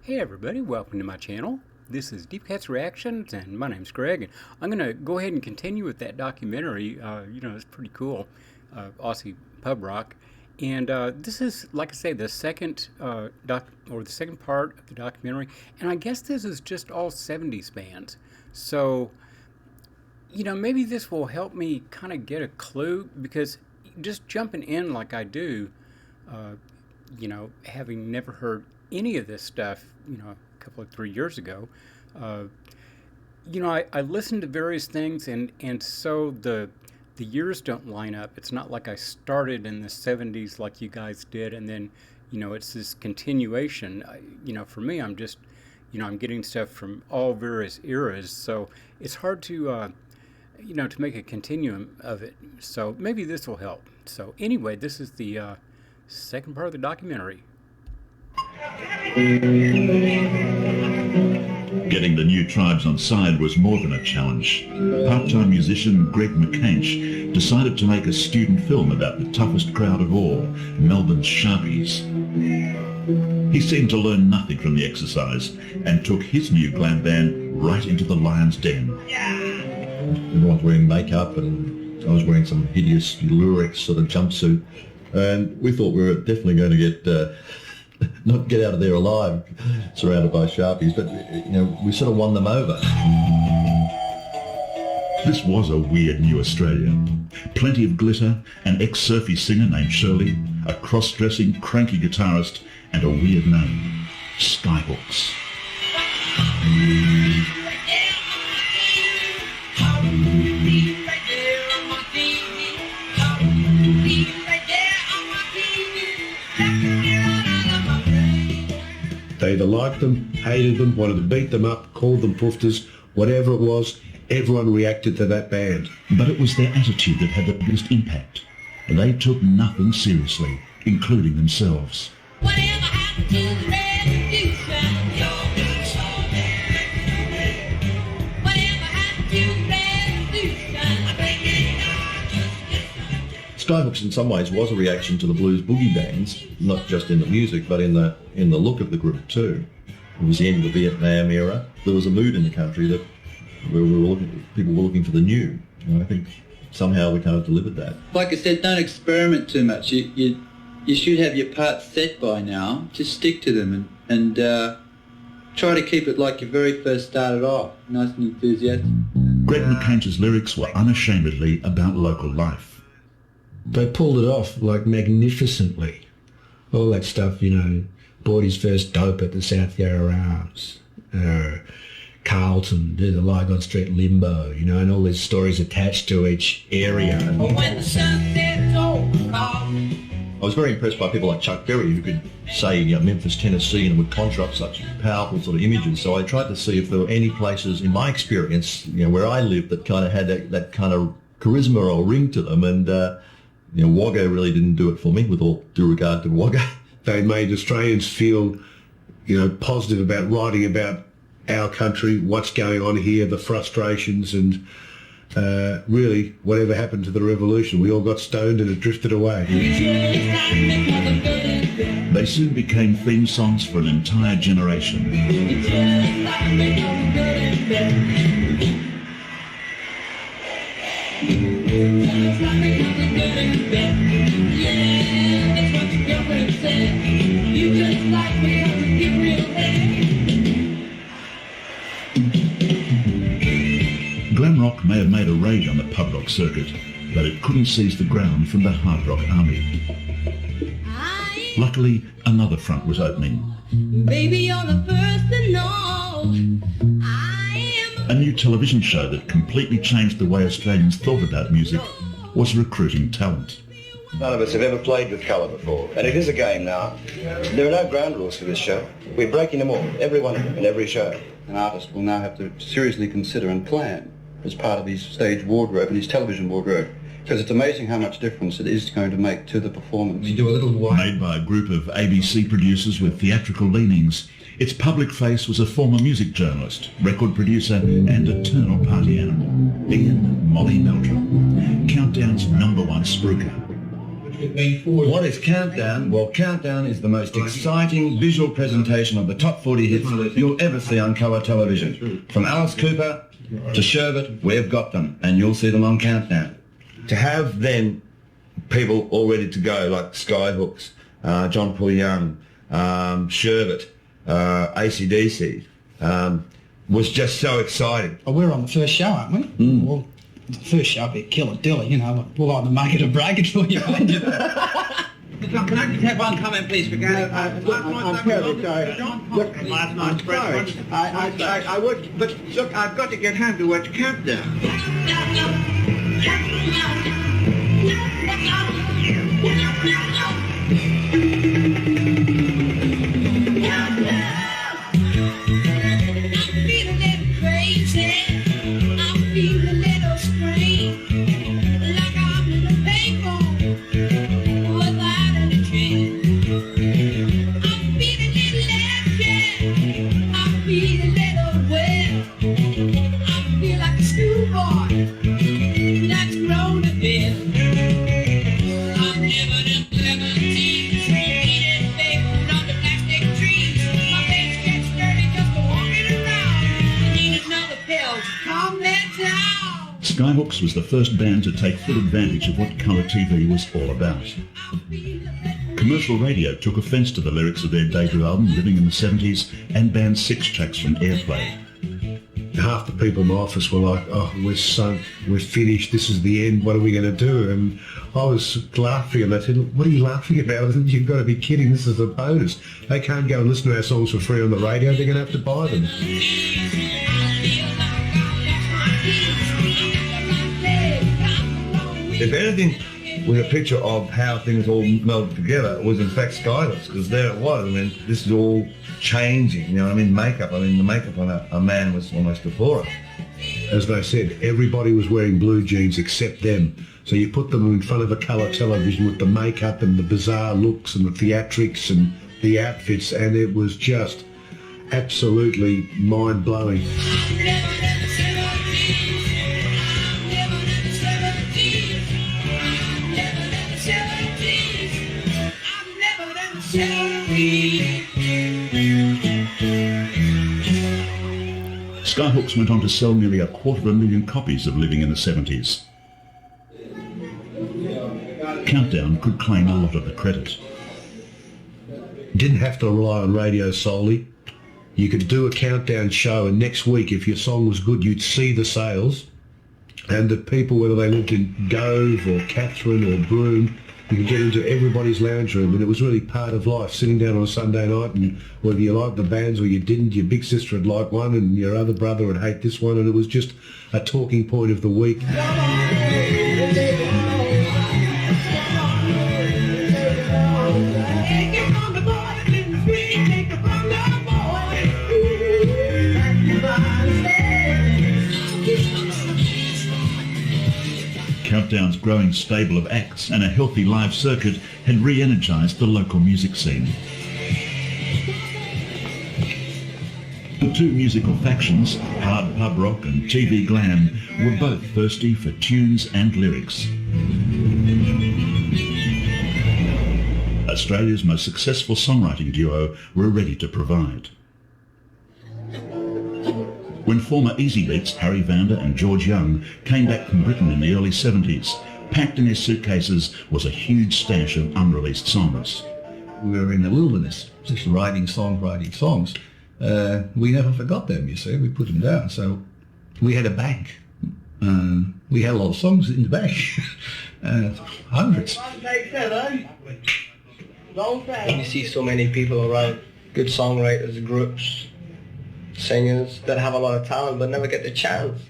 Hey everybody, welcome to my channel. This is Deep Cat's Reactions, and my name's Greg, and I'm going to go ahead and continue with that documentary. It's pretty cool, Aussie Pub Rock. And this is, like I say, the second the second part of the documentary, and I guess this is just all 70s bands. So, maybe this will help me kind of get a clue, because just jumping in like I do, having never heard any of this stuff, a couple of 3 years ago, I listened to various things, and so the years don't line up. It's not like I started in the 70s like you guys did, and then, it's this continuation. For me, I'm just, I'm getting stuff from all various eras, so it's hard to, to make a continuum of it. So maybe this will help. So anyway, this is the second part of the documentary. Getting the new tribes on side was more than a challenge. Part-time musician Greg McCanch decided to make a student film about the toughest crowd of all, Melbourne's Sharpies. He seemed to learn nothing from the exercise and took his new glam band right into the lion's den. Everyone's wearing makeup and I was wearing some hideous lurex sort of jumpsuit, and we thought we were definitely going to not get out of there alive, surrounded by Sharpies, but we sort of won them over. This was a weird new Australia. Plenty of glitter, an ex-surfy singer named Shirley, a cross-dressing, cranky guitarist, and a weird name, Skyhawks. They either liked them, hated them, wanted to beat them up, called them poofters, whatever it was, everyone reacted to that band. But it was their attitude that had the biggest impact. They took nothing seriously, including themselves. Whatever happened to the revolution? Whatever happened to the revolution? Skyhawks in some ways was a reaction to the blues boogie bands, not just in the music but in the look of the group too. It was the end of the Vietnam era. There was a mood in the country that people were looking for the new. I think somehow we kind of delivered that. Like I said, don't experiment too much. You should have your parts set by now. Just stick to them and try to keep it like you very first started off, nice and enthusiastic. Greg McCanch's lyrics were unashamedly about local life. They pulled it off like magnificently. All that stuff, bought his first dope at the South Yarra Arms, Carlton, the Lygon Street Limbo, and all these stories attached to each area. When the sun sets over I was very impressed by people like Chuck Berry, who could say Memphis, Tennessee, and would conjure up such powerful sort of images. So I tried to see if there were any places in my experience, where I lived, that kind of had that kind of charisma or ring to them. And Wagga really didn't do it for me, with all due regard to Wagga. They made Australians feel, positive about writing about our country, what's going on here, the frustrations, and really whatever happened to the revolution. We all got stoned and it drifted away. They soon became theme songs for an entire generation. Glam rock may have made a raid on the pub rock circuit, but it couldn't seize the ground from the hard rock army. Luckily, another front was opening. Baby, you're the first to know. I am A new television show that completely changed the way Australians thought about music was recruiting talent. None of us have ever played with colour before, and it is a game now. There are no ground rules for this show. We're breaking them all, every one of them, in every show. An artist will now have to seriously consider and plan as part of his stage wardrobe and his television wardrobe, because it's amazing how much difference it is going to make to the performance. You do a little white. Made by a group of ABC producers with theatrical leanings, its public face was a former music journalist, record producer and eternal party animal, Ian Molly Meldrum, Countdown's #1 spruiker. What is Countdown? Well, Countdown is the most exciting visual presentation of the top 40 hits you'll ever see on colour television. From Alice Cooper to Sherbet, we've got them, and you'll see them on Countdown. To have then people all ready to go, like Skyhooks, John Paul Young, Sherbet, AC/DC, was just so exciting. Well, we're on the first show, aren't we? Well, the first show will be a killer dilly, you know. We'll either make it or break it for you, mate. Can I just have one comment, please, regarding I'm terribly sorry. Look, last night's press? I would, but look, I've got to get home to watch Countdown. Skyhooks was the first band to take full advantage of what colour TV was all about. Commercial radio took offence to the lyrics of their debut album, Living in the 70s, and banned 6 tracks from airplay. Half the people in my office were like, oh, we're sunk, we're finished, this is the end, what are we going to do? And I was laughing, and they said, what are you laughing about? I said, you've got to be kidding, this is a bonus. They can't go and listen to our songs for free on the radio, they're going to have to buy them. If anything was a picture of how things all melded together, it was in fact Skyhooks, because there it was. I mean, this is all changing, you know what I mean? Makeup, I mean, the makeup on a man was almost before it. As they said, everybody was wearing blue jeans except them. So you put them in front of a colour television with the makeup and the bizarre looks and the theatrics and the outfits, and it was just absolutely mind-blowing. Skyhooks went on to sell nearly 250,000 copies of Living in the 70s. Countdown could claim a lot of the credit. Didn't have to rely on radio solely. You could do a Countdown show, and next week, if your song was good, you'd see the sales, and the people, whether they lived in Gove or Catherine or Broome, you could get into everybody's lounge room, and it was really part of life, sitting down on a Sunday night, and whether you liked the bands or you didn't, your big sister would like one and your other brother would hate this one, and it was just a talking point of the week. Countdown's growing stable of acts and a healthy live circuit had re-energised the local music scene. The two musical factions, hard pub rock and TV glam, were both thirsty for tunes and lyrics. Australia's most successful songwriting duo were ready to provide. When former Easy Beats Harry Vanda and George Young came back from Britain in the early 70s, packed in their suitcases was a huge stash of unreleased songs. We were in the wilderness, just writing songs. We never forgot them, you see. We put them down. So we had a bank. We had a lot of songs in the bank. Hundreds. You see so many people around, good songwriters, groups, singers that have a lot of talent but never get the chance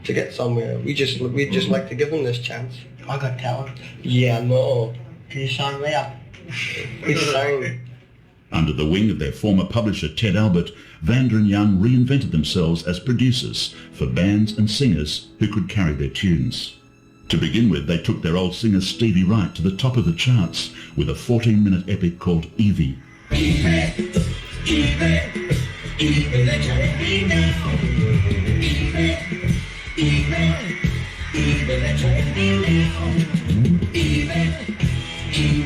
to get somewhere. We just like to give them this chance. I got talent. Yeah, no. Can you sign me up? He's sang. Under the wing of their former publisher Ted Albert, Vanda and Young reinvented themselves as producers for bands and singers who could carry their tunes. To begin with, they took their old singer Stevie Wright to the top of the charts with a 14-minute epic called Evie. Evie, let your head be down. Evie, let your head be down. Evie. Then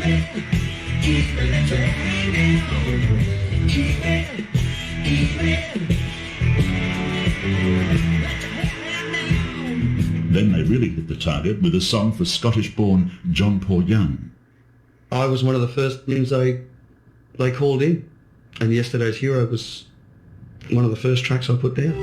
they really hit the target with a song for Scottish-born John Paul Young. I was one of the first names they called in, and Yesterday's Hero was one of the first tracks I put down.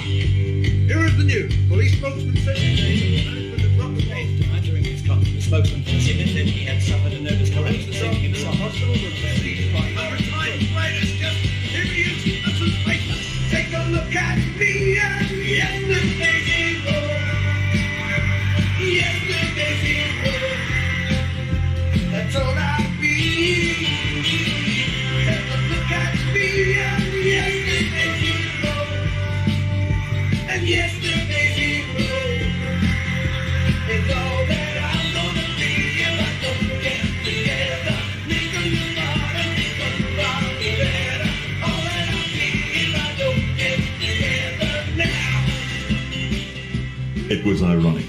Here is the news. Police spokesman said today that the drop of pain tonight during his concert. The spokesman for the singer said he had suffered a nervous collapse. The same in some hospital was seized by retired writers. Just here he is. That's his paper. Take a look at me and yesterday's hero. Yesterday's hero. That's all I need. Take a look at me and yesterday's hero. And yesterday's hero is all that I'm gonna be if I don't get together. Nickel and bottom, better. All that I'll be if I don't get together now. It was ironic.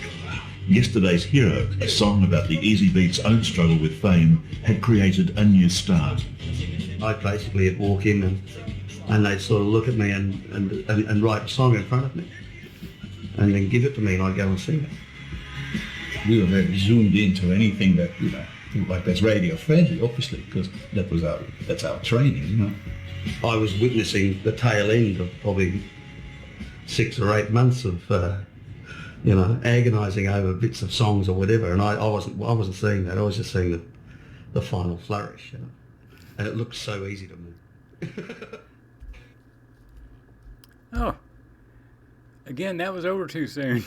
Yesterday's Hero, a song about the Easy Beats' own struggle with fame, had created a new star. I'd basically walk in and they'd sort of look at me and write a song in front of me and then give it to me and I'd go and sing it. We were very zoomed into anything that, like that's radio friendly, obviously, because that's our training, I was witnessing the tail end of probably 6 or 8 months of agonising over bits of songs or whatever, and I wasn't seeing that. I was just seeing the final flourish, and it looked so easy to me. Oh, again, that was over too soon.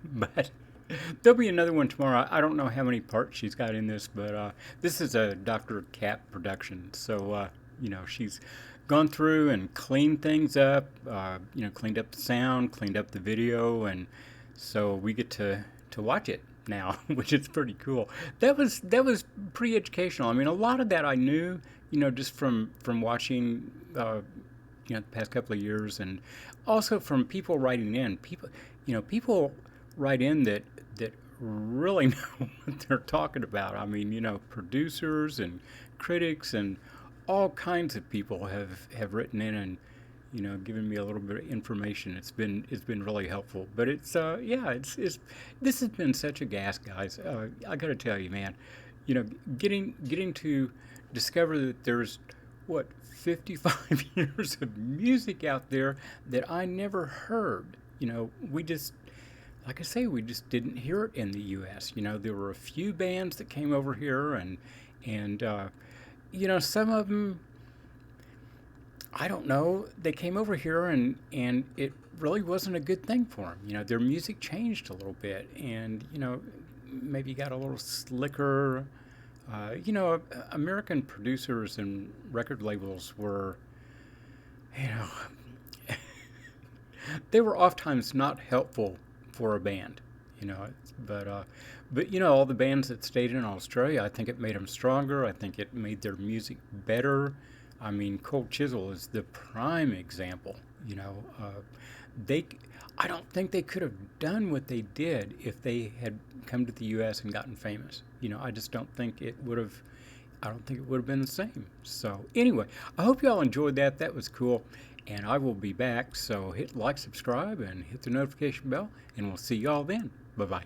But there'll be another one tomorrow. I don't know how many parts she's got in this, but this is a Dr. Cap production. So, she's gone through and cleaned things up, cleaned up the sound, cleaned up the video, and so we get to watch it now, which is pretty cool. That was pretty educational. I mean, a lot of that I knew, just from watching, the past couple of years, and also from people writing in. People write in that really know what they're talking about. I mean, producers and critics and all kinds of people have written in and given me a little bit of information. It's been really helpful. But it's this has been such a gas, guys. I got to tell you, man. Getting to discover that there's 55 years of music out there that I never heard. We just, like I say, we just didn't hear it in the U.S. There were a few bands that came over here, and some of them, I don't know, they came over here and it really wasn't a good thing for them. Their music changed a little bit, and maybe got a little slicker. American producers and record labels were, they were oftentimes not helpful for a band, but all the bands that stayed in Australia, I think it made them stronger. I think it made their music better. I mean, Cold Chisel is the prime example. I don't think they could have done what they did if they had come to the U.S. and gotten famous. I just don't think it would have. I don't think it would have been the same. So anyway, I hope you all enjoyed that. That was cool, and I will be back. So hit like, subscribe, and hit the notification bell, and we'll see you all then. Bye bye.